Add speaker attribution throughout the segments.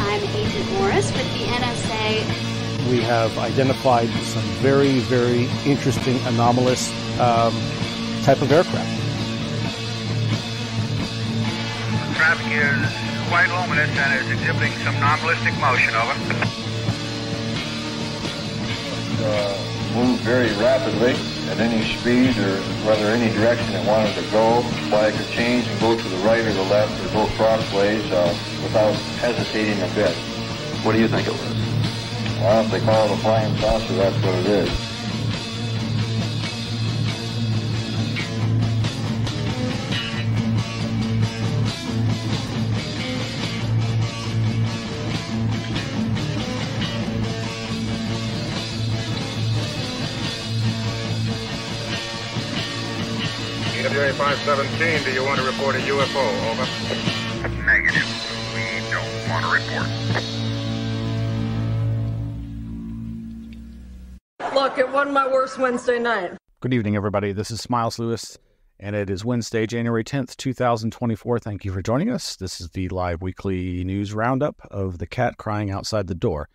Speaker 1: I'm Agent Morris with the NSA.
Speaker 2: We have identified some very, very interesting anomalous type of aircraft.
Speaker 3: Traffic is quite luminous and is exhibiting some non-ballistic motion. Over.
Speaker 4: Move very rapidly at any speed or whether any direction it wanted to go. Flag could change and go to the right or the left or go crossways without hesitating a bit.
Speaker 5: What do you think it was?
Speaker 4: Well, if they call it a flying saucer, that's what it is.
Speaker 3: EWA 517, do you want to report a UFO? Over. Negative. We don't want to report.
Speaker 6: Look, it wasn't my worst Wednesday night.
Speaker 2: Good evening, everybody. This is Smiles Lewis, and it is Wednesday, January 10th, 2024. Thank you for joining us. This is the live weekly news roundup of the cat crying outside the door.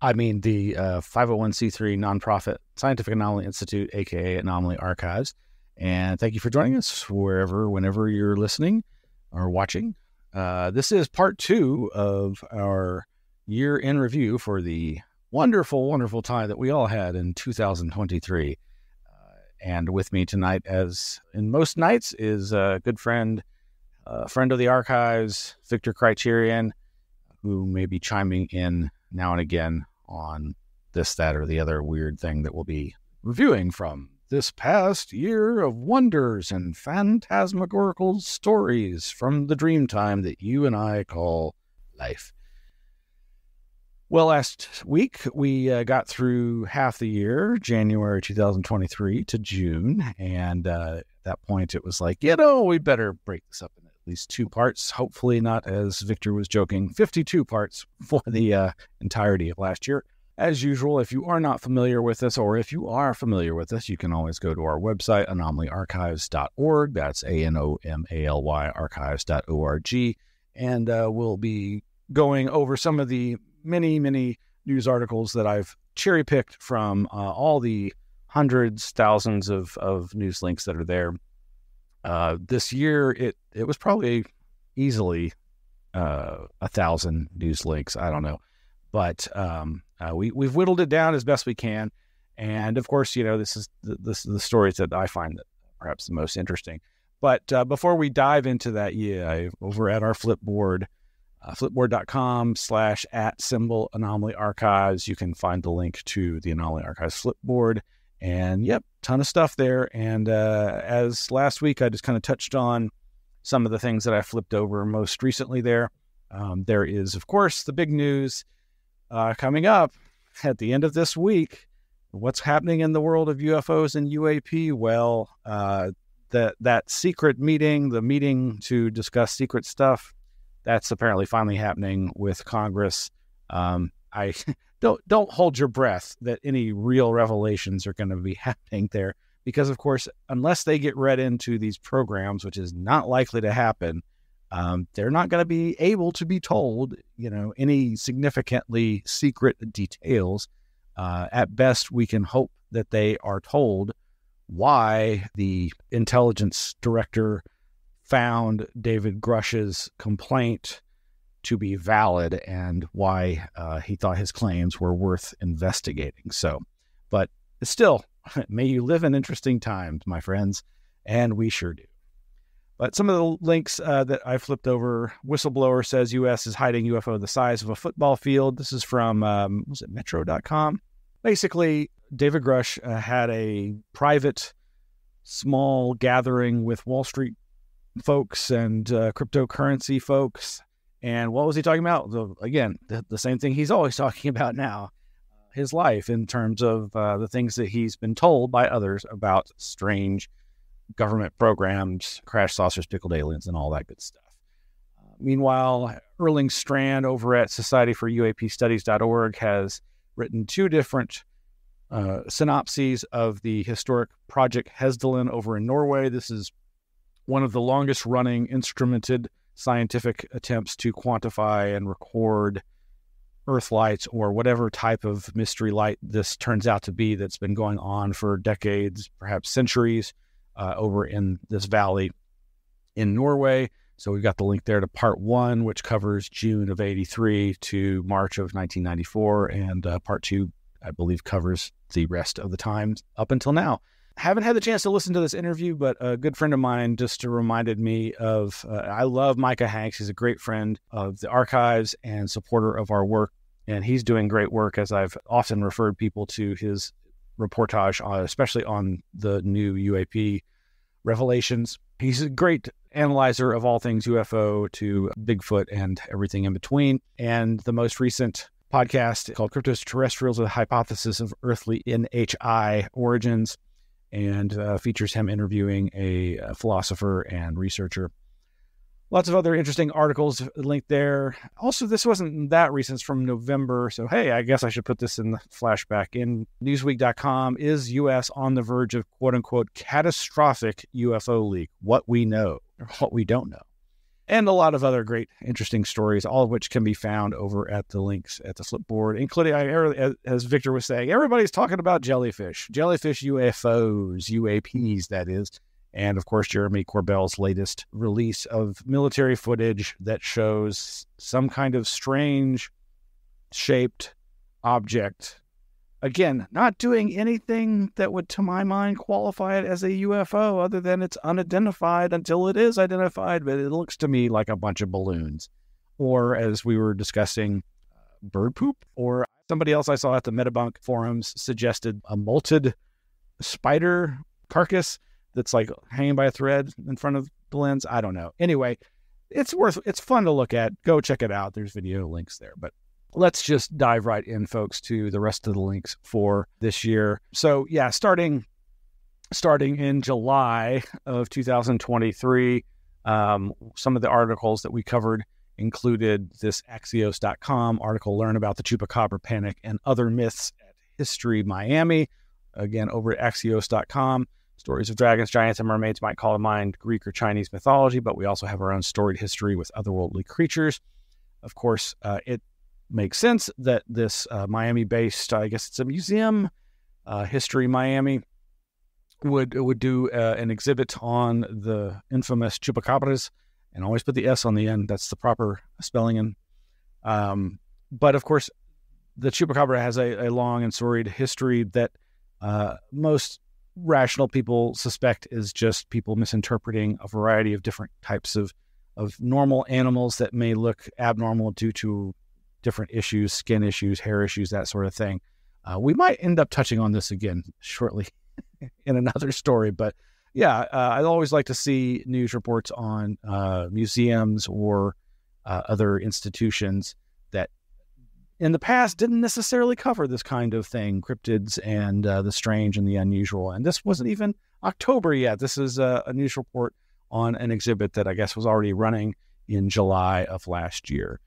Speaker 2: I mean, the 501c3 nonprofit Scientific Anomaly Institute, a.k.a. Anomaly Archives. And thank you for joining us whenever you're listening or watching. This is part 2 of our year in review for the wonderful, wonderful time that we all had in 2023. And with me tonight, as in most nights, is a good friend of the archives, Victor Criterion, who may be chiming in now and again on this, that, or the other weird thing that we'll be reviewing from this past year of wonders and phantasmagorical stories from the dream time that you and I call life. Well, last week we got through half the year, January 2023 to June, and at that point it was like, we better break this up in at least 2 parts, hopefully not, as Victor was joking, 52 parts for the entirety of last year. As usual, if you are not familiar with us, or if you are familiar with us, you can always go to our website, anomalyarchives.org. That's ANOMALY archives.org. And we'll be going over some of the many, many news articles that I've cherry-picked from all the hundreds, thousands of news links that are there. This year, it was probably easily 1,000 news links. I don't know. But we've whittled it down as best we can. And of course, this is the stories that I find that perhaps the most interesting. But before we dive into that, over at our Flipboard, flipboard.com/@Anomaly Archives, you can find the link to the Anomaly Archives Flipboard. And ton of stuff there. And as last week, I just kind of touched on some of the things that I flipped over most recently there. There is, of course, the big news coming up at the end of this week. What's happening in the world of UFOs and UAP? Well, that secret meeting, the meeting to discuss secret stuff, that's apparently finally happening with Congress. I don't hold your breath that any real revelations are going to be happening there, because of course, unless they get read into these programs, which is not likely to happen, they're not going to be able to be told, any significantly secret details. At best, we can hope that they are told why the intelligence director found David Grush's complaint to be valid and why he thought his claims were worth investigating. So, but still, may you live in interesting times, my friends, and we sure do. But some of the links that I flipped over, whistleblower says U.S. is hiding UFO the size of a football field. This is from, Metro.com? Basically, David Grush had a private, small gathering with Wall Street folks and cryptocurrency folks. And what was he talking about? The same thing he's always talking about now, his life in terms of the things that he's been told by others about strange government programs, crash saucers, pickled aliens, and all that good stuff. Meanwhile, Erling Strand over at societyforuapstudies.org has written 2 different synopses of the historic Project Hesdalen over in Norway. This is one of the longest running instrumented scientific attempts to quantify and record Earth lights or whatever type of mystery light this turns out to be that's been going on for decades, perhaps centuries, over in this valley in Norway. So we've got the link there to part 1, which covers June of 83 to March of 1994, and part 2, I believe, covers the rest of the time up until now. Haven't had the chance to listen to this interview, but a good friend of mine just reminded me of, I love Micah Hanks. He's a great friend of the archives and supporter of our work, and he's doing great work, as I've often referred people to his reportage, especially on the new UAP revelations. He's a great analyzer of all things UFO to Bigfoot and everything in between. And the most recent podcast called Cryptoterrestrials with a Hypothesis of Earthly NHI Origins, and features him interviewing a philosopher and researcher. Lots of other interesting articles linked there. Also, this wasn't that recent. It's from November. So, hey, I guess I should put this in the flashback. In Newsweek.com, is U.S. on the verge of quote-unquote catastrophic UFO leak? What we know, or what we don't know. And a lot of other great, interesting stories, all of which can be found over at the links at the Flipboard, including, as Victor was saying, everybody's talking about jellyfish UFOs, UAPs, that is. And, of course, Jeremy Corbell's latest release of military footage that shows some kind of strange shaped object. Again, not doing anything that would, to my mind, qualify it as a UFO other than it's unidentified until it is identified. But it looks to me like a bunch of balloons. Or, as we were discussing, bird poop. Or somebody else I saw at the Metabunk forums suggested a molted spider carcass that's like hanging by a thread in front of the lens. I don't know. Anyway, it's fun to look at. Go check it out. There's video links there. But let's just dive right in, folks, to the rest of the links for this year. So yeah, starting in July of 2023, some of the articles that we covered included this Axios.com article, Learn About the Chupacabra Panic and Other Myths at History Miami. Again, over at Axios.com. Stories of dragons, giants, and mermaids might call to mind Greek or Chinese mythology, but we also have our own storied history with otherworldly creatures. Of course, it makes sense that this Miami-based, I guess it's a museum, History Miami, would do an exhibit on the infamous chupacabras, and always put the S on the end. That's the proper spelling. But of course, the chupacabra has a long and storied history that most rational people suspect is just people misinterpreting a variety of different types of normal animals that may look abnormal due to different issues, skin issues, hair issues, that sort of thing. We might end up touching on this again shortly in another story, but yeah, I always like to see news reports on museums or other institutions that in the past didn't necessarily cover this kind of thing, cryptids and the strange and the unusual. And this wasn't even October yet. This is a news report on an exhibit that I guess was already running in July of last year.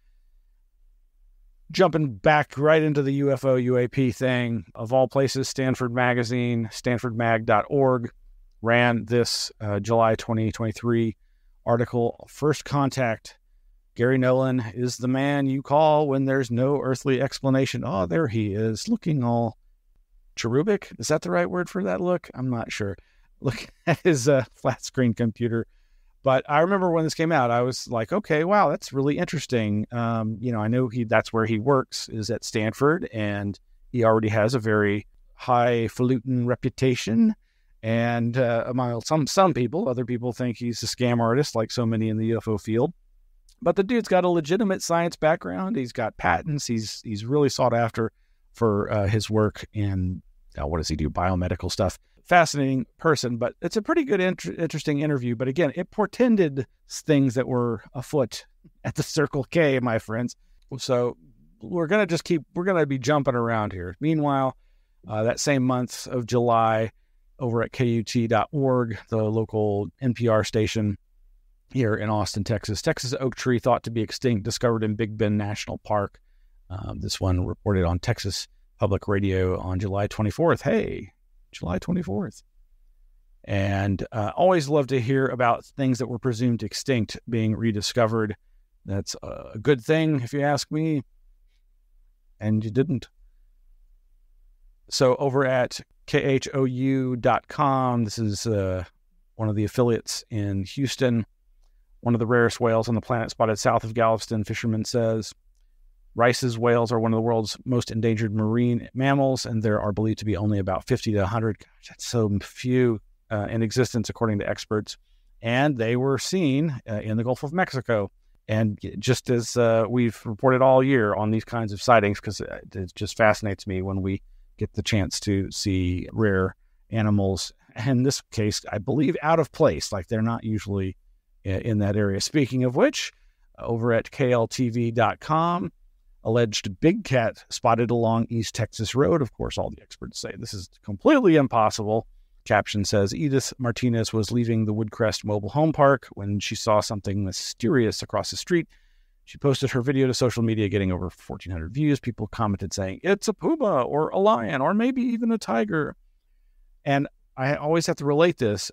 Speaker 2: Jumping back right into the UFO UAP thing, of all places, Stanford Magazine, stanfordmag.org, ran this July 2023 article, First Contact. Gary Nolan is the man you call when there's no earthly explanation. Oh, there he is, looking all cherubic. Is that the right word for that look? I'm not sure. Look at his flat screen computer. But I remember when this came out, I was like, okay, wow, that's really interesting. I know that's where he works, is at Stanford, and he already has a very highfalutin reputation. And among some people, other people think he's a scam artist, like so many in the UFO field. But the dude's got a legitimate science background. He's got patents. He's really sought after for his work in, what does he do? Biomedical stuff. Fascinating person, but it's a pretty good, interesting interview. But again, it portended things that were afoot at the Circle K, my friends. So we're going to be jumping around here. Meanwhile, that same month of July, over at KUT.org, the local NPR station here in Austin, Texas. Texas oak tree thought to be extinct, discovered in Big Bend National Park. This one reported on Texas Public Radio on July 24th. Hey, July 24th. And always love to hear about things that were presumed extinct being rediscovered. That's a good thing, if you ask me. And you didn't. So over at khou.com, this is one of the affiliates in Houston. One of the rarest whales on the planet spotted south of Galveston, fisherman says. Rice's whales are one of the world's most endangered marine mammals, and there are believed to be only about 50 to 100. Gosh, that's so few in existence, according to experts. And they were seen in the Gulf of Mexico. And just as we've reported all year on these kinds of sightings, because it just fascinates me when we get the chance to see rare animals. In this case, I believe out of place, like they're not usually in that area. Speaking of which, over at kltv.com, alleged big cat spotted along East Texas Road. Of course, all the experts say this is completely impossible. Caption says, Edith Martinez was leaving the Woodcrest Mobile Home Park when she saw something mysterious across the street. She posted her video to social media, getting over 1,400 views. People commented saying, it's a puma or a lion or maybe even a tiger. And I always have to relate this,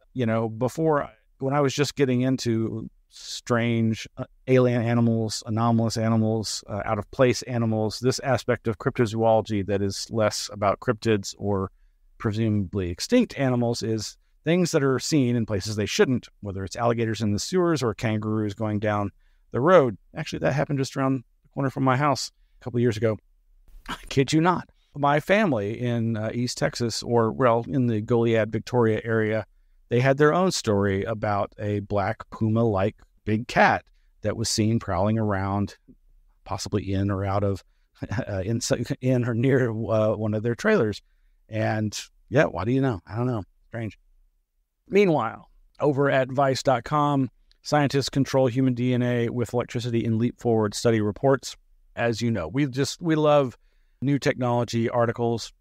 Speaker 2: before, when I was just getting into strange alien animals, anomalous animals, out of place animals, this aspect of cryptozoology that is less about cryptids or presumably extinct animals is things that are seen in places they shouldn't, whether it's alligators in the sewers or kangaroos going down the road. Actually, that happened just around the corner from my house a couple of years ago. I kid you not. My family in East Texas, in the Goliad, Victoria area, they had their own story about a black puma-like big cat that was seen prowling around, possibly in or out of, in or near one of their trailers. And yeah, what do you know? I don't know. Strange. Meanwhile, over at Vice.com, scientists control human DNA with electricity in leap forward study reports. As you know, we love new technology articles,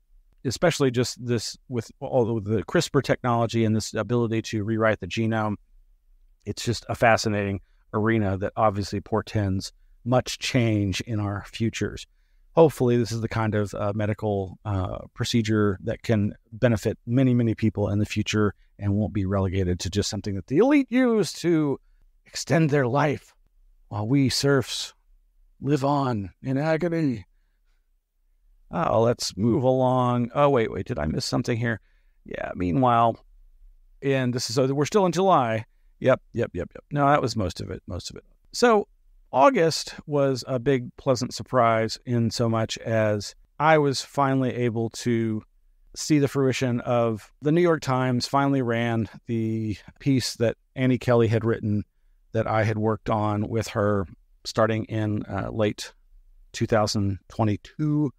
Speaker 2: especially just this with all of the CRISPR technology and this ability to rewrite the genome. It's just a fascinating arena that obviously portends much change in our futures. Hopefully, this is the kind of medical procedure that can benefit many, many people in the future and won't be relegated to just something that the elite use to extend their life while we serfs live on in agony. Oh, let's move along. Oh, wait, did I miss something here? Yeah, meanwhile, and this is, we're still in July. Yep. No, that was most of it. So August was a big, pleasant surprise in so much as I was finally able to see the fruition of the New York Times finally ran the piece that Annie Kelly had written that I had worked on with her starting in late 2022.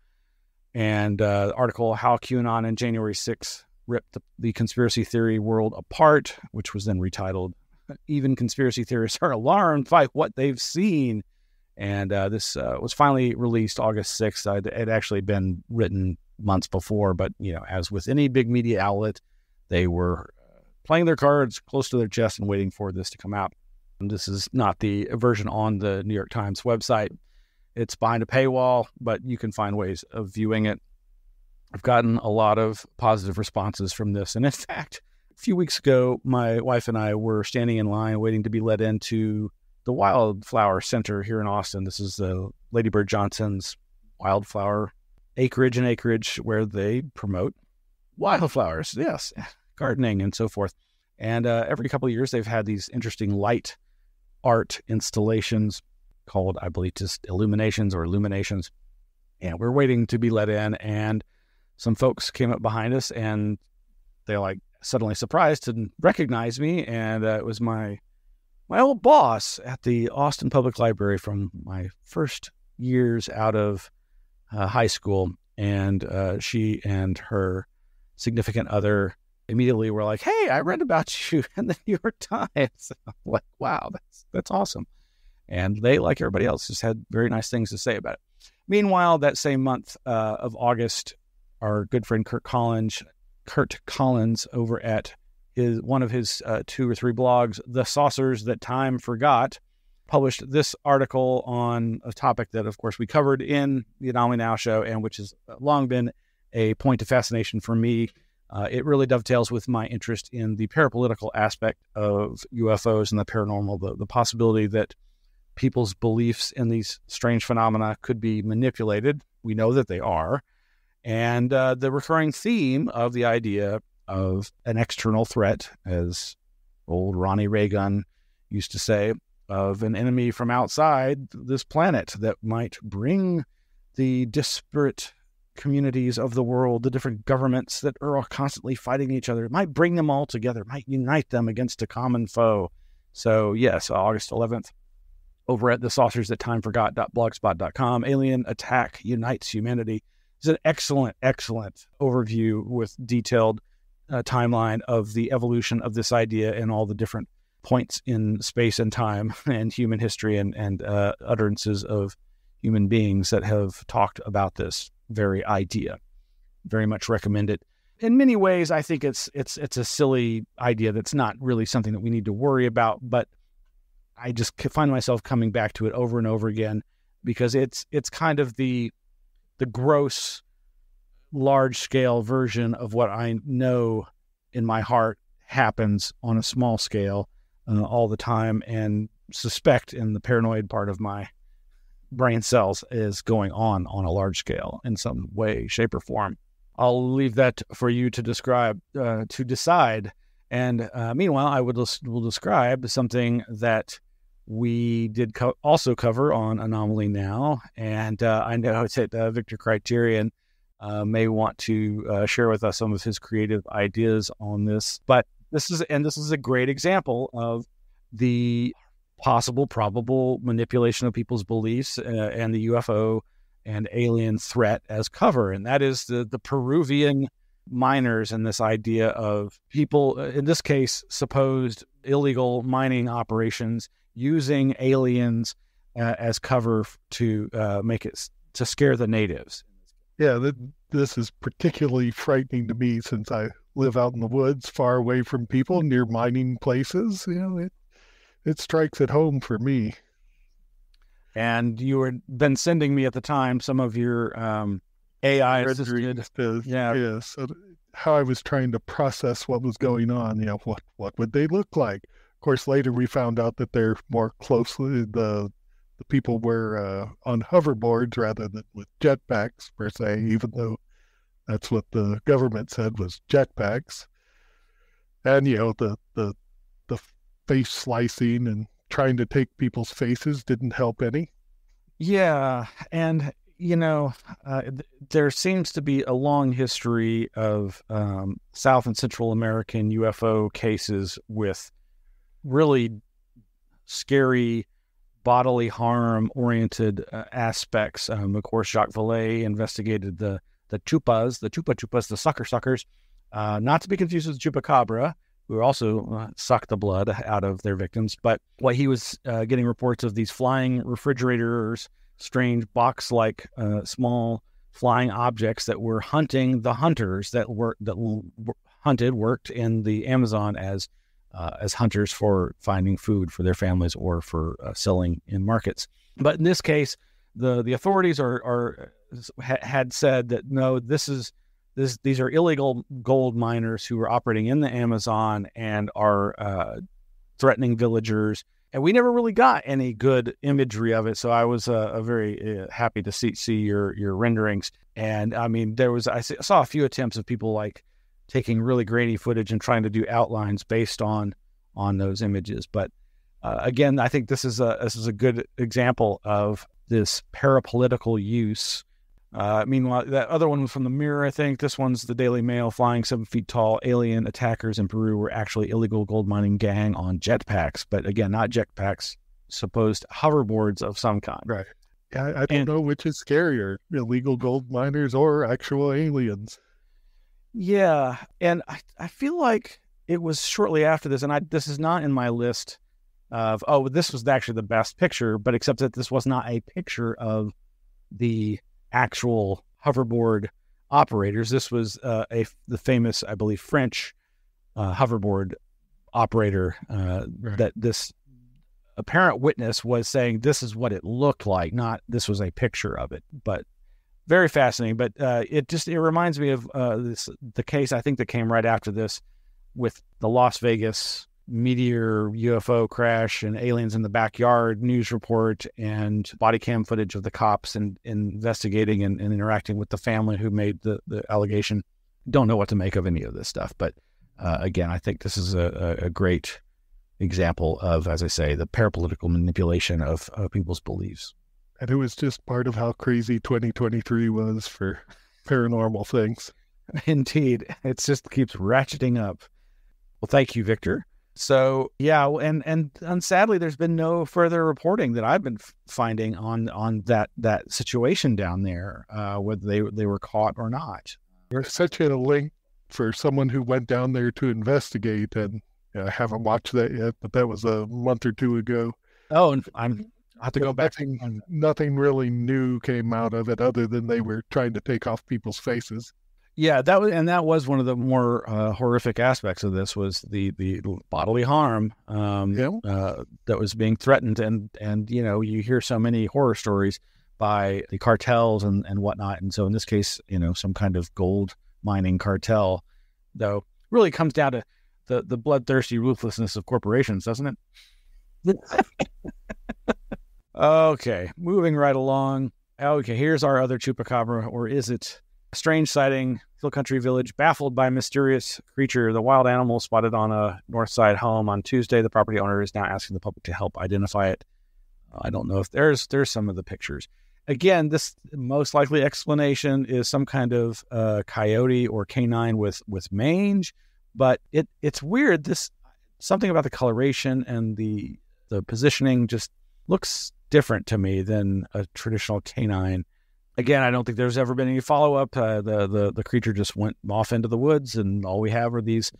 Speaker 2: And the article, How QAnon and January 6th Ripped the Conspiracy Theory World Apart, which was then retitled, Even Conspiracy Theorists Are Alarmed by What They've Seen. And this was finally released August 6th. It had actually been written months before, but, as with any big media outlet, they were playing their cards close to their chest and waiting for this to come out. And this is not the version on the New York Times website. It's behind a paywall, but you can find ways of viewing it. I've gotten a lot of positive responses from this. And in fact, a few weeks ago, my wife and I were standing in line waiting to be let into the Wildflower Center here in Austin. This is the Lady Bird Johnson's wildflower acreage where they promote wildflowers, yes, gardening and so forth. And every couple of years, they've had these interesting light art installations called, I believe, just illuminations. And we're waiting to be let in, and some folks came up behind us, and they suddenly surprised to recognize me. And it was my old boss at the Austin Public Library from my first years out of high school. And she and her significant other immediately were like, "Hey, I read about you in the New York Times." I'm like, wow, that's awesome. And they, like everybody else, just had very nice things to say about it. Meanwhile, that same month of August, our good friend Kurt Collins over at one of his 2 or 3 blogs, The Saucers That Time Forgot, published this article on a topic that, of course, we covered in the Anomaly-NOW show, and which has long been a point of fascination for me. It really dovetails with my interest in the parapolitical aspect of UFOs and the paranormal, the possibility that people's beliefs in these strange phenomena could be manipulated. We know that they are. And the recurring theme of the idea of an external threat, as old Ronnie Reagan used to say, of an enemy from outside this planet that might bring the disparate communities of the world, the different governments that are all constantly fighting each other. It might bring them all together, might unite them against a common foe. So yes, August 11th, over at the saucersthattimeforgot.blogspot.com, Alien Attack Unites Humanity. It's an excellent, excellent overview with detailed timeline of the evolution of this idea and all the different points in space and time and human history and utterances of human beings that have talked about this very idea. Very much recommend it. In many ways, I think it's a silly idea that's not really something that we need to worry about, but I just find myself coming back to it over and over again because it's kind of the gross, large-scale version of what I know in my heart happens on a small scale all the time, and suspect in the paranoid part of my brain cells is going on a large scale in some way, shape, or form. I'll leave that for you to decide. And meanwhile, I will describe something that we did also cover on Anomaly-NOW, and I know that Victor Criterion may want to share with us some of his creative ideas on this. But this is a great example of the possible, probable manipulation of people's beliefs and the UFO and alien threat as cover, and that is the Peruvian miners and this idea of people, in this case, supposed illegal mining operations using aliens as cover to make it to scare the natives.
Speaker 5: Yeah, this is particularly frightening to me since I live out in the woods, far away from people, near mining places. You know, it strikes at home for me.
Speaker 2: And you had been sending me at the time some of your AI assisted,
Speaker 5: yeah. So how I was trying to process what was going on. You know, what would they look like? Of course, later we found out that they're more closely the people were on hoverboards rather than with jetpacks per se, even though that's what the government said was jetpacks. And you know, the face slicing and trying to take people's faces didn't help any.
Speaker 2: Yeah, and you know, there seems to be a long history of South and Central American UFO cases with really scary bodily harm oriented aspects. Of course, Jacques Vallée investigated the chupas, the chupa-chupas, the suckers, not to be confused with chupacabra, who also suck the blood out of their victims. But what he was getting reports of these flying refrigerators, strange box-like small flying objects that were hunting the hunters that worked in the Amazon as hunters for finding food for their families or for selling in markets. But in this case, the authorities had said that no, these are illegal gold miners who are operating in the Amazon and are threatening villagers. And we never really got any good imagery of it. So I was very happy to see your renderings. And I mean, I saw a few attempts of people like taking really grainy footage and trying to do outlines based on those images. But again, I think this is a good example of this parapolitical use. Meanwhile, that other one was from the Mirror, I think. This one's the Daily Mail. Flying 7 feet tall alien attackers in Peru were actually illegal gold mining gang on jetpacks. But again, not jetpacks, supposed hoverboards of some kind.
Speaker 5: Right. Yeah, I don't know which is scarier, illegal gold miners or actual aliens.
Speaker 2: Yeah, and I feel like it was shortly after this, and this is not in my list of, this was actually the best picture, but except that this was not a picture of the actual hoverboard operators. This was the famous, I believe, French hoverboard operator
Speaker 5: Right.
Speaker 2: that this apparent witness was saying this is what it looked like, not this was a picture of it. But very fascinating. But it reminds me of the case, I think, that came right after this with the Las Vegas meteor UFO crash and aliens in the backyard news report and body cam footage of the cops and investigating and interacting with the family who made the allegation. Don't know what to make of any of this stuff. But again, I think this is a great example of, as I say, the parapolitical manipulation of people's beliefs.
Speaker 5: And it was just part of how crazy 2023 was for paranormal things.
Speaker 2: Indeed. It just keeps ratcheting up. Well, thank you, Victor. So, yeah, and sadly, there's been no further reporting that I've been finding on that situation down there, whether they were caught or not.
Speaker 5: There's such a link for someone who went down there to investigate, and I haven't watched that yet, but that was a month or two ago.
Speaker 2: Oh, and I have to go back.
Speaker 5: Nothing really new came out of it other than they were trying to take off people's faces.
Speaker 2: Yeah, that was one of the more horrific aspects of this, was the bodily harm that was being threatened, and you hear so many horror stories by the cartels and whatnot, and so in this case, some kind of gold mining cartel, though really comes down to the bloodthirsty ruthlessness of corporations, doesn't it? Okay, moving right along. Okay, here's our other chupacabra, or is it? Strange sighting, Hill Country Village, baffled by mysterious creature. The wild animal spotted on a north side home on Tuesday. The property owner is now asking the public to help identify it. I don't know if there's some of the pictures. Again, this most likely explanation is some kind of coyote or canine with mange, but it's weird. Something about the coloration and the positioning just looks different to me than a traditional canine. Again, I don't think there's ever been any follow-up. The creature just went off into the woods, and all we have are these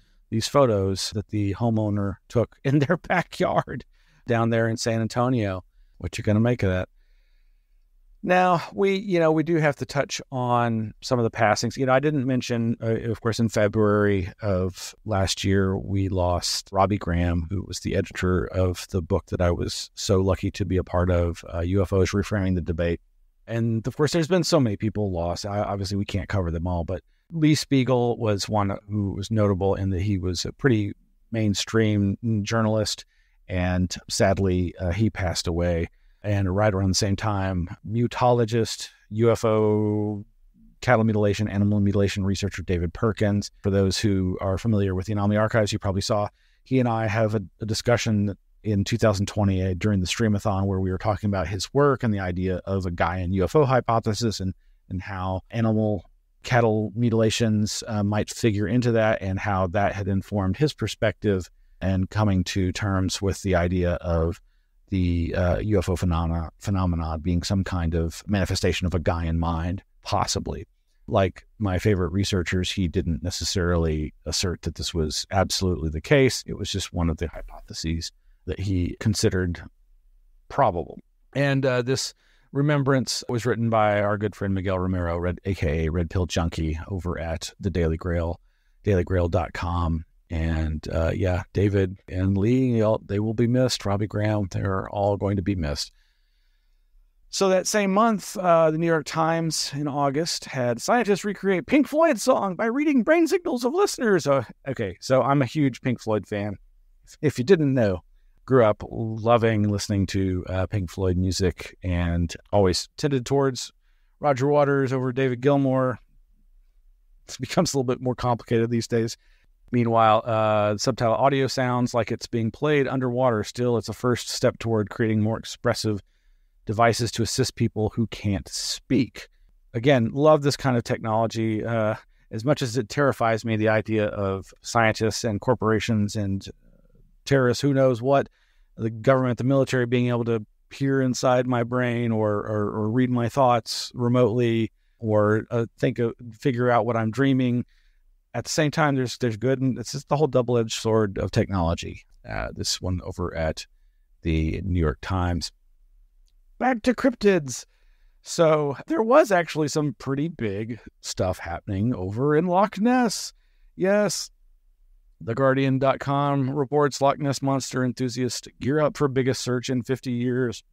Speaker 2: photos that the homeowner took in their backyard down there in San Antonio. What you going to make of that? Now, we do have to touch on some of the passings. I didn't mention, of course, in February of last year, we lost Robbie Graham, who was the editor of the book that I was so lucky to be a part of, UFOs Reframing the Debate. And of course, there's been so many people lost. Obviously, we can't cover them all, but Lee Spiegel was one who was notable in that he was a pretty mainstream journalist, and sadly, he passed away. And right around the same time, mutologist, UFO, cattle mutilation, animal mutilation researcher David Perkins. For those who are familiar with the Anomaly Archives, you probably saw he and I have a discussion in 2020 during the Streamathon where we were talking about his work and the idea of a Gaian UFO hypothesis and how animal cattle mutilations might figure into that, and how that had informed his perspective and coming to terms with the idea of the UFO phenomena being some kind of manifestation of a Gaian mind, possibly. Like my favorite researchers, he didn't necessarily assert that this was absolutely the case. It was just one of the hypotheses that he considered probable. And this remembrance was written by our good friend Miguel Romero, aka Red Pill Junkie, over at the Daily Grail, dailygrail.com. And David and Lee, they will be missed. Robbie Graham, they're all going to be missed. So that same month, the New York Times in August had scientists recreate Pink Floyd song by reading brain signals of listeners. Okay, so I'm a huge Pink Floyd fan. If you didn't know, grew up loving listening to Pink Floyd music and always tended towards Roger Waters over David Gilmour. It becomes a little bit more complicated these days. Meanwhile, the subtitle audio sounds like it's being played underwater. Still, it's a first step toward creating more expressive devices to assist people who can't speak. Again, love this kind of technology. As much as it terrifies me, the idea of scientists and corporations and terrorists, who knows what, the government, the military being able to peer inside my brain or read my thoughts remotely or figure out what I'm dreaming. At the same time, there's good, and it's just the whole double-edged sword of technology. This one over at the New York Times. Back to cryptids. So there was actually some pretty big stuff happening over in Loch Ness. Yes, TheGuardian.com reports Loch Ness monster enthusiasts gear up for biggest search in 50 years.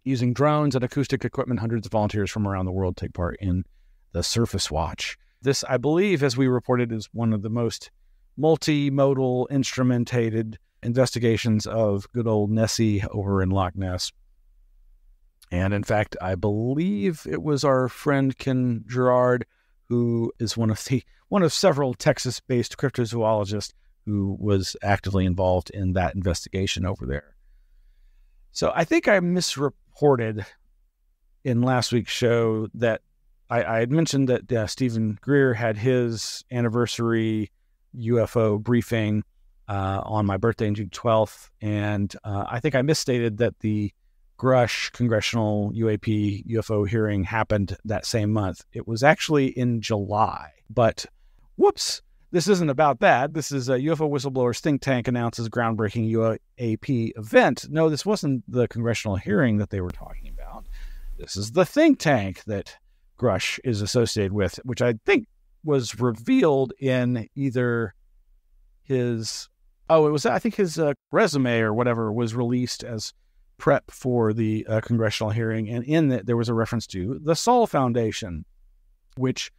Speaker 2: Using drones and acoustic equipment, hundreds of volunteers from around the world take part in the Surface Watch. This, I believe, as we reported, is one of the most multimodal, instrumentated investigations of good old Nessie over in Loch Ness. And in fact, I believe it was our friend Ken Gerard, who is one of several Texas-based cryptozoologists who was actively involved in that investigation over there. So I think I misreported in last week's show that I had mentioned that Stephen Greer had his anniversary UFO briefing on my birthday on June 12th, and I think I misstated that the Grush Congressional UFO hearing happened that same month. It was actually in July, but whoops, this isn't about that. This is a UFO whistleblowers think tank announces groundbreaking UAP event. No, this wasn't the congressional hearing that they were talking about. This is the think tank that Grush is associated with, which I think was revealed in either his, I think his resume or whatever was released as prep for the congressional hearing. And in that, there was a reference to the Saul Foundation, which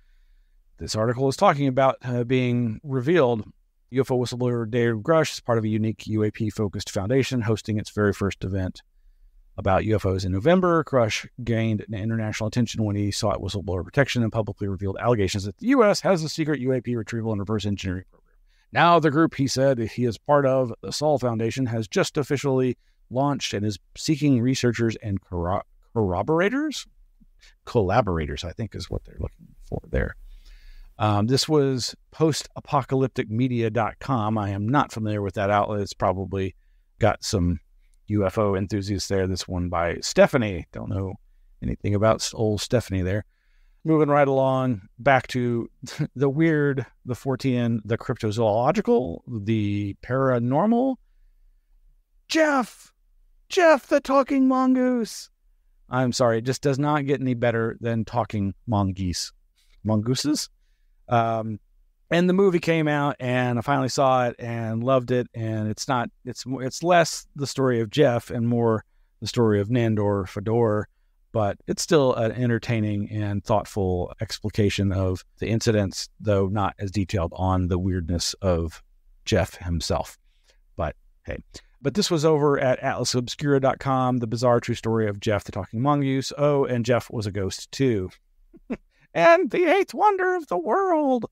Speaker 2: this article is talking about being revealed. UFO whistleblower Dave Grush is part of a unique UAP-focused foundation hosting its very first event about UFOs in November. Grush gained international attention when he sought whistleblower protection and publicly revealed allegations that the U.S. has a secret UAP retrieval and reverse engineering program. Now the group he said he is part of, the Saul Foundation, has just officially launched and is seeking researchers and collaborators, I think is what they're looking for there. This was postapocalypticmedia.com. I am not familiar with that outlet. It's probably got some UFO enthusiasts there. This one by Stephanie. Don't know anything about old Stephanie there. Moving right along, back to the weird, the 4TN, the cryptozoological, the paranormal. Jeff, the talking mongoose. I'm sorry, it just does not get any better than talking mongooses. And the movie came out, and I finally saw it and loved it. And it's less the story of Jeff and more the story of Nandor Fedor, but it's still an entertaining and thoughtful explication of the incidents, though not as detailed on the weirdness of Jeff himself. But hey, this was over at atlasobscura.com, the bizarre true story of Jeff the talking mongoose. Oh, and Jeff was a ghost too. And the eighth wonder of the world.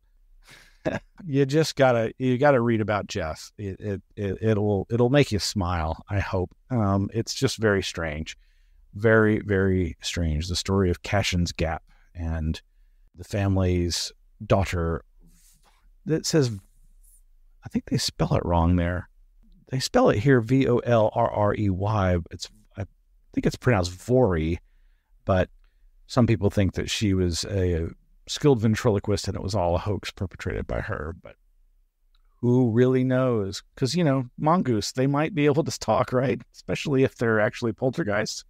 Speaker 2: You gotta read about Jeff. It'll make you smile, I hope. It's just very strange. Very, very strange. The story of Cashin's Gap and the family's daughter. That says, I think they spell it wrong there. They spell it here Volrrey. I think it's pronounced Vori, but some people think that she was a skilled ventriloquist and it was all a hoax perpetrated by her, but who really knows? Because, mongoose, they might be able to talk, right? Especially if they're actually poltergeists.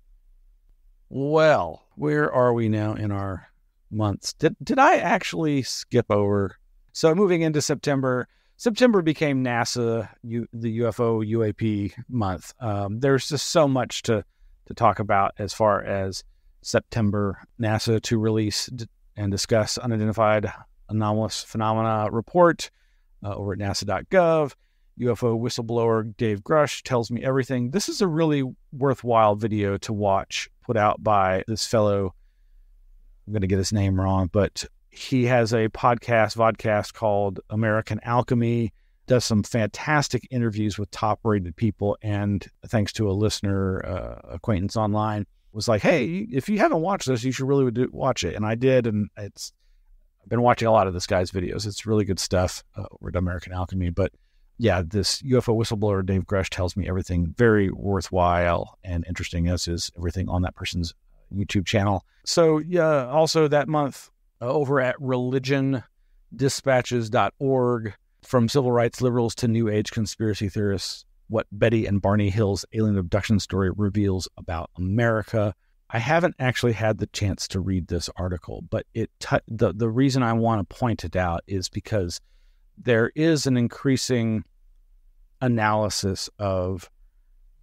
Speaker 2: Well, where are we now in our months? Did I actually skip over? So moving into September became NASA, the UFO UAP month. There's just so much to talk about as far as September. NASA to release and discuss unidentified anomalous phenomena report over at nasa.gov. UFO whistleblower Dave Grush tells me everything. This is a really worthwhile video to watch, put out by this fellow. I'm going to get his name wrong, but he has a vodcast called American Alchemy, does some fantastic interviews with top-rated people, and thanks to a listener acquaintance online, was like, hey, if you haven't watched this, you should really watch it. And I did, and I've been watching a lot of this guy's videos. It's really good stuff over at American Alchemy. But yeah, this UFO whistleblower, Dave Grush, tells me everything. Very worthwhile and interesting, as is everything on that person's YouTube channel. So yeah, also that month over at religiondispatches.org, from civil rights liberals to new age conspiracy theorists, what Betty and Barney Hill's alien abduction story reveals about America. I haven't actually had the chance to read this article, but the reason I want to point it out is because there is an increasing analysis of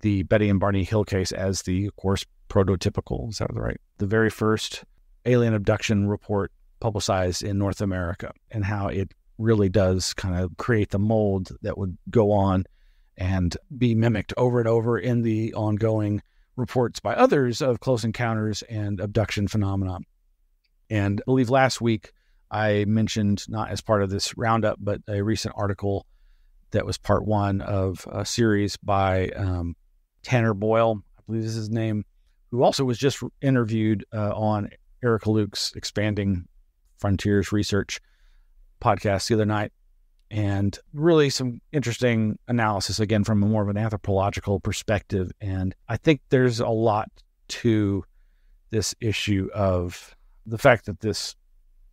Speaker 2: the Betty and Barney Hill case as the, of course, prototypical, is that right? The very first alien abduction report publicized in North America, and how it really does kind of create the mold that would go on and be mimicked over and over in the ongoing reports by others of close encounters and abduction phenomena. And I believe last week I mentioned, not as part of this roundup, but a recent article that was part one of a series by Tanner Boyle, I believe is his name, who also was just interviewed on Erica Luke's Expanding Frontiers Research podcast the other night. And really some interesting analysis, again, from more of an anthropological perspective. And I think there's a lot to this issue of the fact that this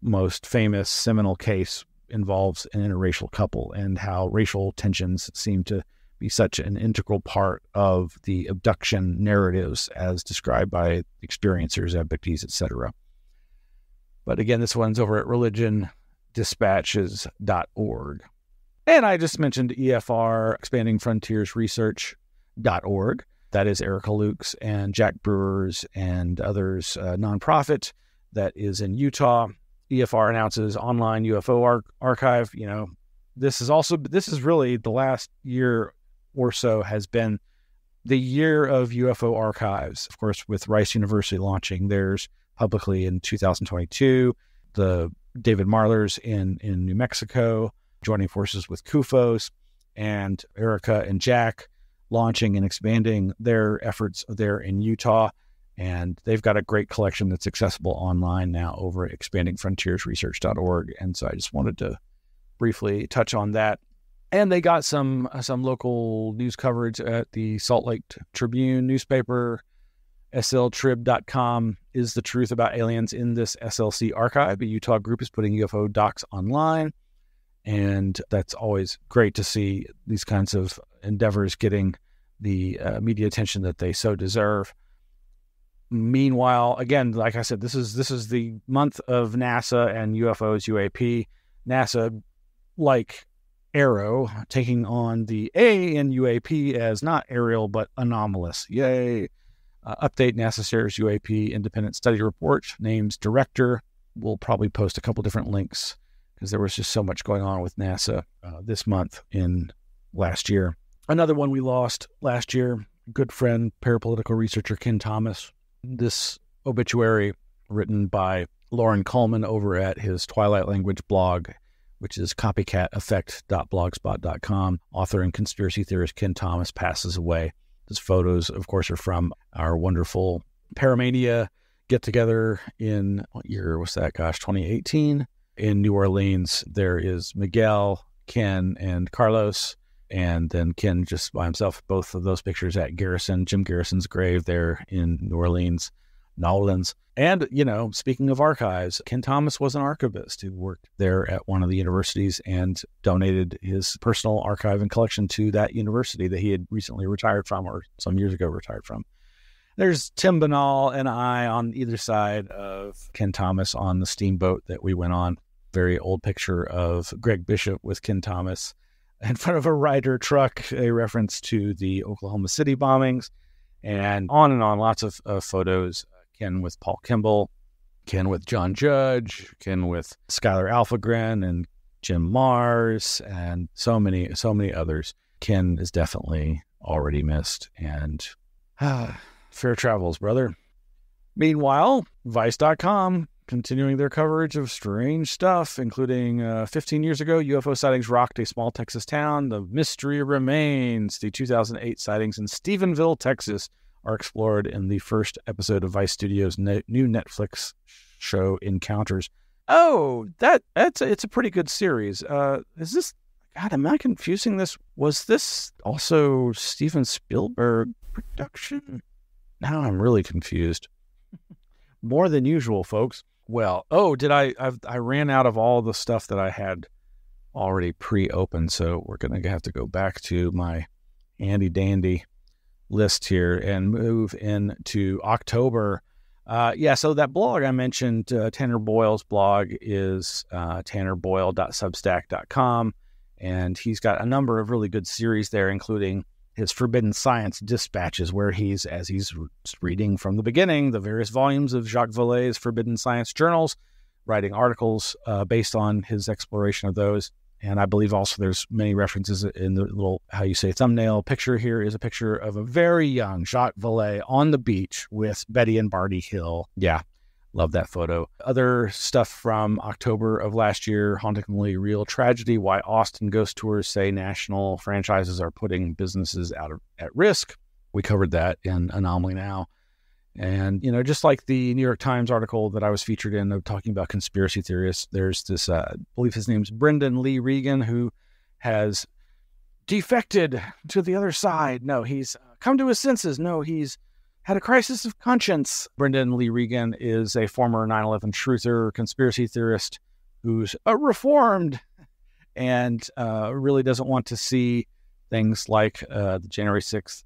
Speaker 2: most famous seminal case involves an interracial couple, and how racial tensions seem to be such an integral part of the abduction narratives as described by experiencers, abductees, etc. But again, this one's over at religiondispatches.org. And I just mentioned EFR, Expanding Frontiers Research.org. That is Erica Luke's and Jack Brewer's and others' nonprofit that is in Utah. EFR announces online UFO archive. You know, this is really the last year or so has been the year of UFO archives. Of course, with Rice University launching theirs publicly in 2022, the David Marler's in New Mexico, joining forces with CUFOS, and Erica and Jack launching and expanding their efforts there in Utah. And they've got a great collection that's accessible online now over at expandingfrontiersresearch.org. And so I just wanted to briefly touch on that. And they got some local news coverage at the Salt Lake Tribune newspaper. sltrib.com is the truth about aliens in this SLC archive. A Utah group is putting UFO docs online. And that's always great to see these kinds of endeavors getting the media attention that they so deserve. Meanwhile, again, like I said, this is the month of NASA and UFOs, UAP. NASA, like Arrow, taking on the A in UAP as not aerial, but anomalous. Yay. Update NASA shares UAP independent study report, names director. We'll probably post a couple different links because there was just so much going on with NASA this month in last year. Another one we lost last year, good friend, parapolitical researcher Ken Thomas. This obituary written by Lauren Coleman over at his Twilight Language blog, which is copycateffect.blogspot.com. Author and conspiracy theorist Ken Thomas passes away. His photos, of course, are from our wonderful Paramania get-together in, what year was that? 2018 in New Orleans. There is Miguel, Ken, and Carlos, and then Ken just by himself. Both of those pictures at Jim Garrison's grave there in New Orleans, Nolans. And, you know, speaking of archives, Ken Thomas was an archivist who worked there at one of the universities and donated his personal archive and collection to that university that he had recently retired from, or some years ago retired from. There's Tim Banal and I on either side of Ken Thomas on the steamboat that we went on. Very old picture of Greg Bishop with Ken Thomas in front of a Ryder truck, a reference to the Oklahoma City bombings, and on, lots of photos. Ken with Paul Kimball, Ken with John Judge, Ken with Skylar Alphagren and Jim Mars, and so many others. Ken is definitely already missed, and fair travels, brother. Meanwhile, Vice.com continuing their coverage of strange stuff, including 15 years ago, UFO sightings rocked a small Texas town. The mystery remains. The 2008 sightings in Stephenville, Texas, are explored in the first episode of Vice Studios' new Netflix show Encounters. Oh, it's a pretty good series. Is this? God, am I confusing this? Was this also Steven Spielberg production? Now I'm really confused. More than usual, folks. Well, I ran out of all the stuff that I had already pre-opened, so we're going to have to go back to my handy-dandy list here and move into October. So that blog I mentioned, Tanner Boyle's blog, is tannerboyle.substack.com, and he's got a number of really good series there, including his Forbidden Science dispatches, where as he's reading from the beginning, the various volumes of Jacques Vallée's Forbidden Science journals, writing articles based on his exploration of those. And I believe also there's many references in the little, how you say, thumbnail picture. Here is a picture of a very young Jacques Vallée on the beach with Betty and Barney Hill. Yeah, love that photo. Other stuff from October of last year, Hauntingly Real Tragedy, Why Austin Ghost Tours Say National Franchises Are Putting Businesses at Risk. We covered that in Anomaly-NOW. And, just like the New York Times article that I was featured in talking about conspiracy theorists, there's this, I believe his name's Brendan Lee Regan, who has defected to the other side. No, he's come to his senses. No, he's had a crisis of conscience. Brendan Lee Regan is a former 9/11 truther, conspiracy theorist who's reformed and really doesn't want to see things like the January 6th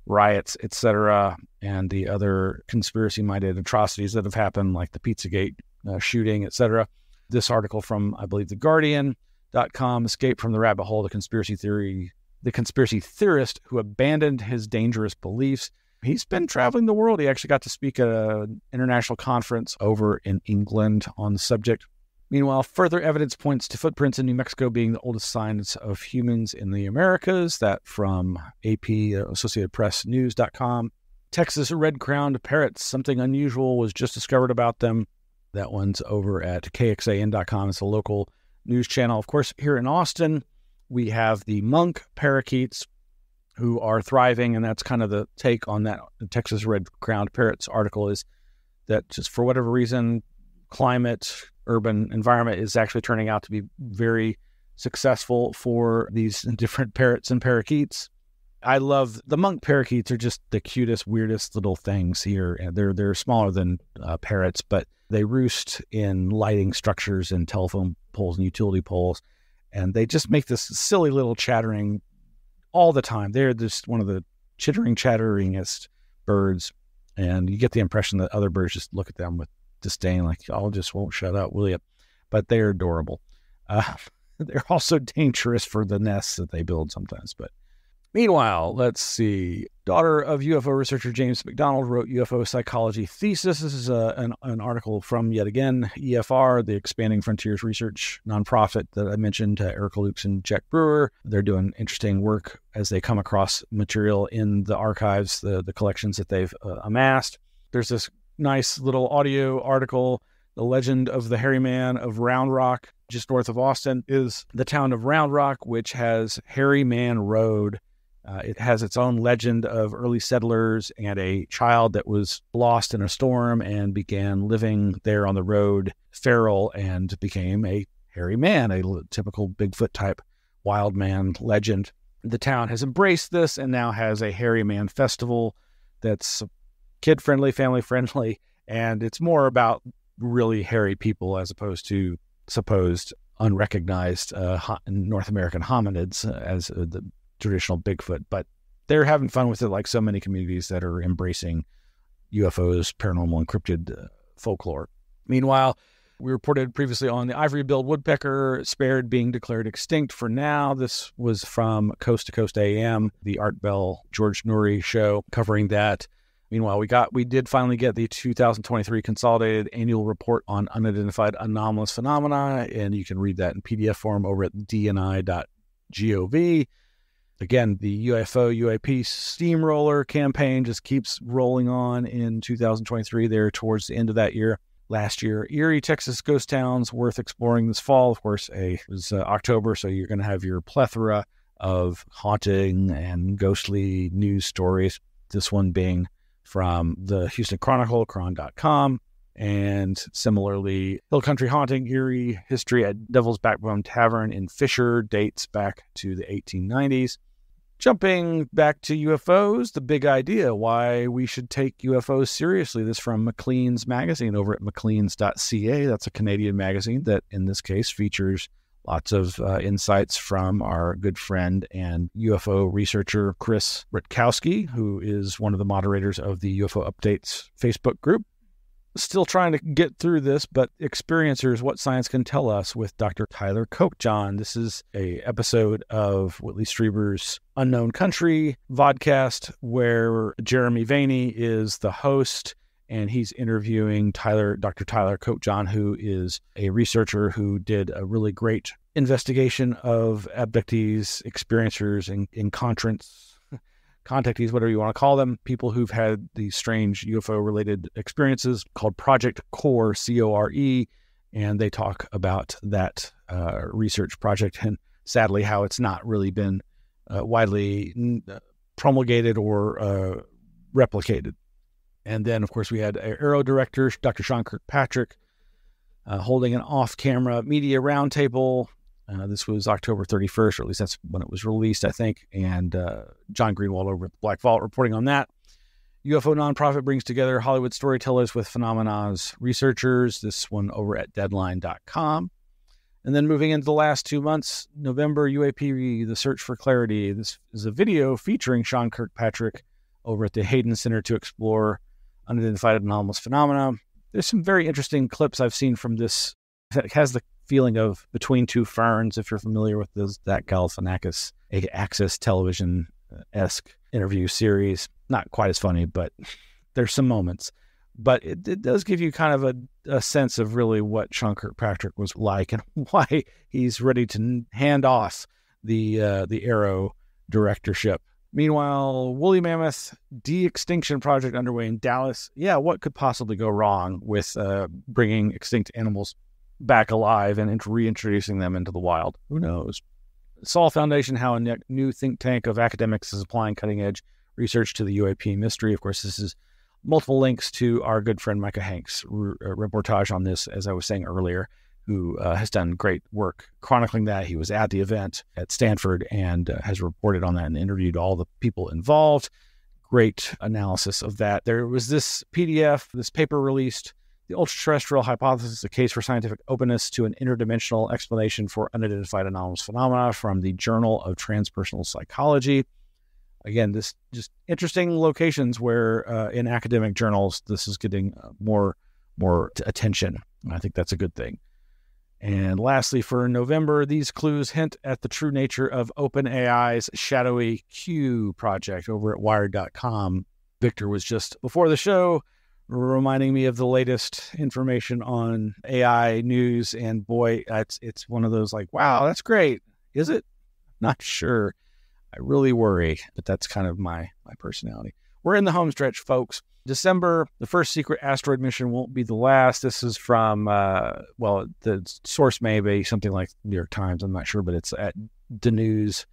Speaker 2: riots, etc., and the other conspiracy-minded atrocities that have happened, like the Pizzagate shooting, etc. This article from, I believe, TheGuardian.com, Escape from the Rabbit Hole, the conspiracy theorist who abandoned his dangerous beliefs. He's been traveling the world. He actually got to speak at an international conference over in England on the subject. Meanwhile, further evidence points to footprints in New Mexico being the oldest signs of humans in the Americas. That from AP, Associated Press News.com. Texas red-crowned parrots. Something unusual was just discovered about them. That one's over at KXAN.com. It's a local news channel. Of course, here in Austin, we have the monk parakeets who are thriving, and that's kind of the take on that Texas red-crowned parrots article, is that just for whatever reason, climate, urban environment is actually turning out to be very successful for these different parrots and parakeets. I love the monk parakeets. Are just the cutest, weirdest little things here. And they're smaller than parrots, but they roost in lighting structures and telephone poles and utility poles, and they just make this silly little chattering all the time. They're just one of the chatteringest birds, and you get the impression that other birds just look at them with disdain, like, y'all just won't shut up, will you? But they're adorable. They're also dangerous for the nests that they build sometimes. But meanwhile, let's see. Daughter of UFO researcher James McDonald wrote UFO psychology thesis. This is an article from, yet again, EFR, the Expanding Frontiers Research nonprofit that I mentioned, Erica Lukes and Jack Brewer. They're doing interesting work as they come across material in the archives, the collections that they've amassed. There's this nice little audio article. The legend of the Hairy Man of Round Rock, just north of Austin, is the town of Round Rock, which has Hairy Man Road. It has its own legend of early settlers and a child that was lost in a storm and began living there on the road, feral, and became a hairy man, a typical Bigfoot type wild man legend. The town has embraced this and now has a Hairy Man festival that's kid-friendly, family-friendly, and it's more about really hairy people as opposed to supposed unrecognized North American hominids as the traditional Bigfoot. But they're having fun with it, like so many communities that are embracing UFOs, paranormal, and cryptid folklore. Meanwhile, we reported previously on the ivory-billed woodpecker spared being declared extinct for now. This was from Coast to Coast AM, the Art Bell George Noory show, covering that. Meanwhile, we did finally get the 2023 Consolidated Annual Report on Unidentified Anomalous Phenomena, and you can read that in PDF form over at dni.gov. Again, the UFO UAP steamroller campaign just keeps rolling on in 2023 there towards the end of that year. Last year, Erie, Texas ghost towns worth exploring this fall. Of course, it was October, so you're going to have your plethora of haunting and ghostly news stories. This one being from the Houston Chronicle, chron.com, and similarly, Hill Country Haunting, Erie History at Devil's Backbone Tavern in Fisher, dates back to the 1890s. Jumping back to UFOs, the big idea, why we should take UFOs seriously. This from Maclean's magazine over at macleans.ca. That's a Canadian magazine that, in this case, features lots of insights from our good friend and UFO researcher, Chris Rutkowski, who is one of the moderators of the UFO Updates Facebook group. still trying to get through this, but Experiencers, What Science Can Tell Us with Dr. Tyler Kochjohn. This is a episode of Whitley Strieber's Unknown Country vodcast where Jeremy Vaney is the host, and he's interviewing Dr. Tyler Kochjohn, who is a researcher who did a really great investigation of abductees, experiencers, and contactees, whatever you want to call them, people who've had these strange UFO-related experiences, called Project Core, C-O-R-E, and they talk about that research project and, sadly, how it's not really been widely promulgated or replicated. And then, of course, we had Aero director Dr. Sean Kirkpatrick holding an off-camera media roundtable. This was October 31st, or at least that's when it was released, I think. And John Greenwald over at the Black Vault reporting on that. UFO nonprofit brings together Hollywood storytellers with Phenomena-NOW's researchers. This one over at Deadline.com. And then moving into the last 2 months, November, UAP, The Search for Clarity. This is a video featuring Sean Kirkpatrick over at the Hayden Center to explore unidentified anomalous phenomena. There's some very interesting clips I've seen from this. It has the feeling of Between Two Ferns, if you're familiar with that Galifianakis Access Television-esque interview series. Not quite as funny, but there's some moments. But it does give you kind of a sense of really what Sean Kirkpatrick was like and why he's ready to hand off the Aero directorship. Meanwhile, Woolly Mammoth de-extinction project underway in Dallas. Yeah, what could possibly go wrong with bringing extinct animals back alive and reintroducing them into the wild? Who knows? Saul Foundation, how a new think tank of academics is applying cutting-edge research to the UAP mystery. Of course, this is multiple links to our good friend Micah Hanks' reportage on this, as I was saying earlier, who has done great work chronicling that. He was at the event at Stanford and has reported on that and interviewed all the people involved. Great analysis of that. There was this PDF, this paper released, The Ultra-Terrestrial Hypothesis, a Case for Scientific Openness to an Interdimensional Explanation for Unidentified Anomalous Phenomena, from the Journal of Transpersonal Psychology. Again, this just interesting locations where in academic journals, this is getting more attention. I think that's a good thing. And lastly, for November, these clues hint at the true nature of OpenAI's shadowy Q project over at Wired.com. Victor was just before the show reminding me of the latest information on AI news, and boy, it's one of those like, wow, that's great. Is it? Not sure. I really worry, but that's kind of my personality. We're in the home stretch, folks. December, the first secret asteroid mission won't be the last. This is from, the source may be something like New York Times. I'm not sure, but it's at DNYUZ,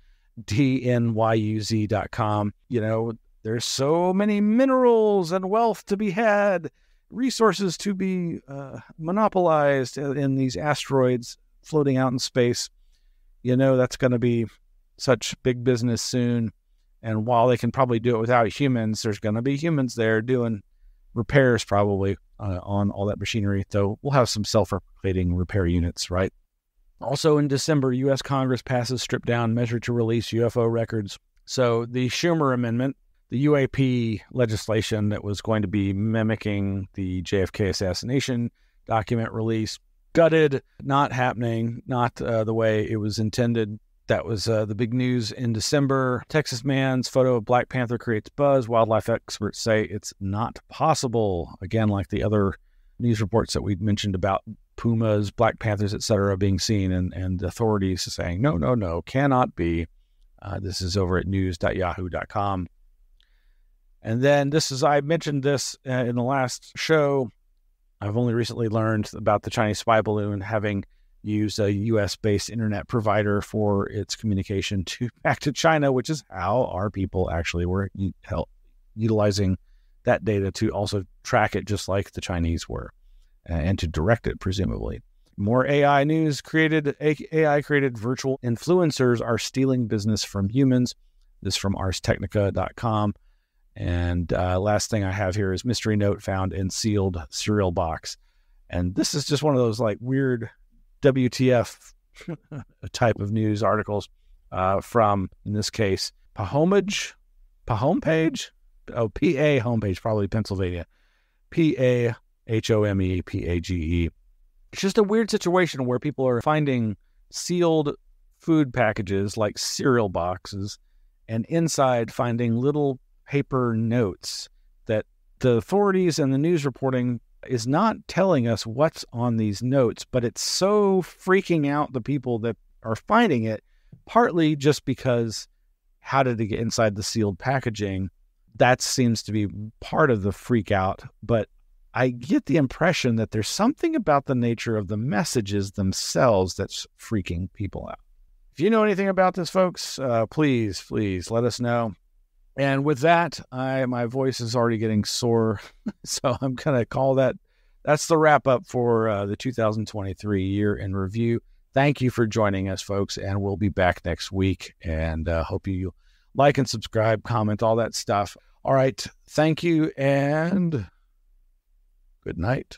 Speaker 2: DNYUZ.com. You know, there's so many minerals and wealth to be had, resources to be monopolized in these asteroids floating out in space. You know, that's going to be such big business soon. And while they can probably do it without humans, there's going to be humans there doing repairs probably on all that machinery. So we'll have some self-replicating repair units, right? Also in December, U.S. Congress passes stripped-down measure to release UFO records. So the Schumer Amendment, the UAP legislation that was going to be mimicking the JFK assassination document release, gutted, not happening, not the way it was intended. That was the big news in December. Texas man's photo of Black Panther creates buzz. Wildlife experts say it's not possible. Again, like the other news reports that we mentioned about pumas, Black Panthers, etc., being seen, and authorities saying, no, cannot be. This is over at news.yahoo.com. And then I mentioned this in the last show. I've only recently learned about the Chinese spy balloon having used a U.S.-based internet provider for its communication back to China, which is how our people actually were utilizing that data to also track it just like the Chinese were, and to direct it, presumably. More AI news AI-created virtual influencers are stealing business from humans. This from ArsTechnica.com. And last thing I have here is mystery note found in sealed cereal box. And this is just one of those like weird WTF type of news articles from, in this case, PA homepage, probably Pennsylvania, PA HOMEPAGE. It's just a weird situation where people are finding sealed food packages like cereal boxes and inside finding little paper notes that the authorities and the news reporting is not telling us what's on these notes, but it's so freaking out the people that are finding it, partly just because how did it get inside the sealed packaging? That seems to be part of the freak out, but I get the impression that there's something about the nature of the messages themselves that's freaking people out. If you know anything about this, folks, please let us know. And with that, my voice is already getting sore, so I'm going to call that's the wrap up for the 2023 year in review. Thank you for joining us, folks, and we'll be back next week. And hope you like and subscribe, comment, all that stuff. All right, thank you, and good night.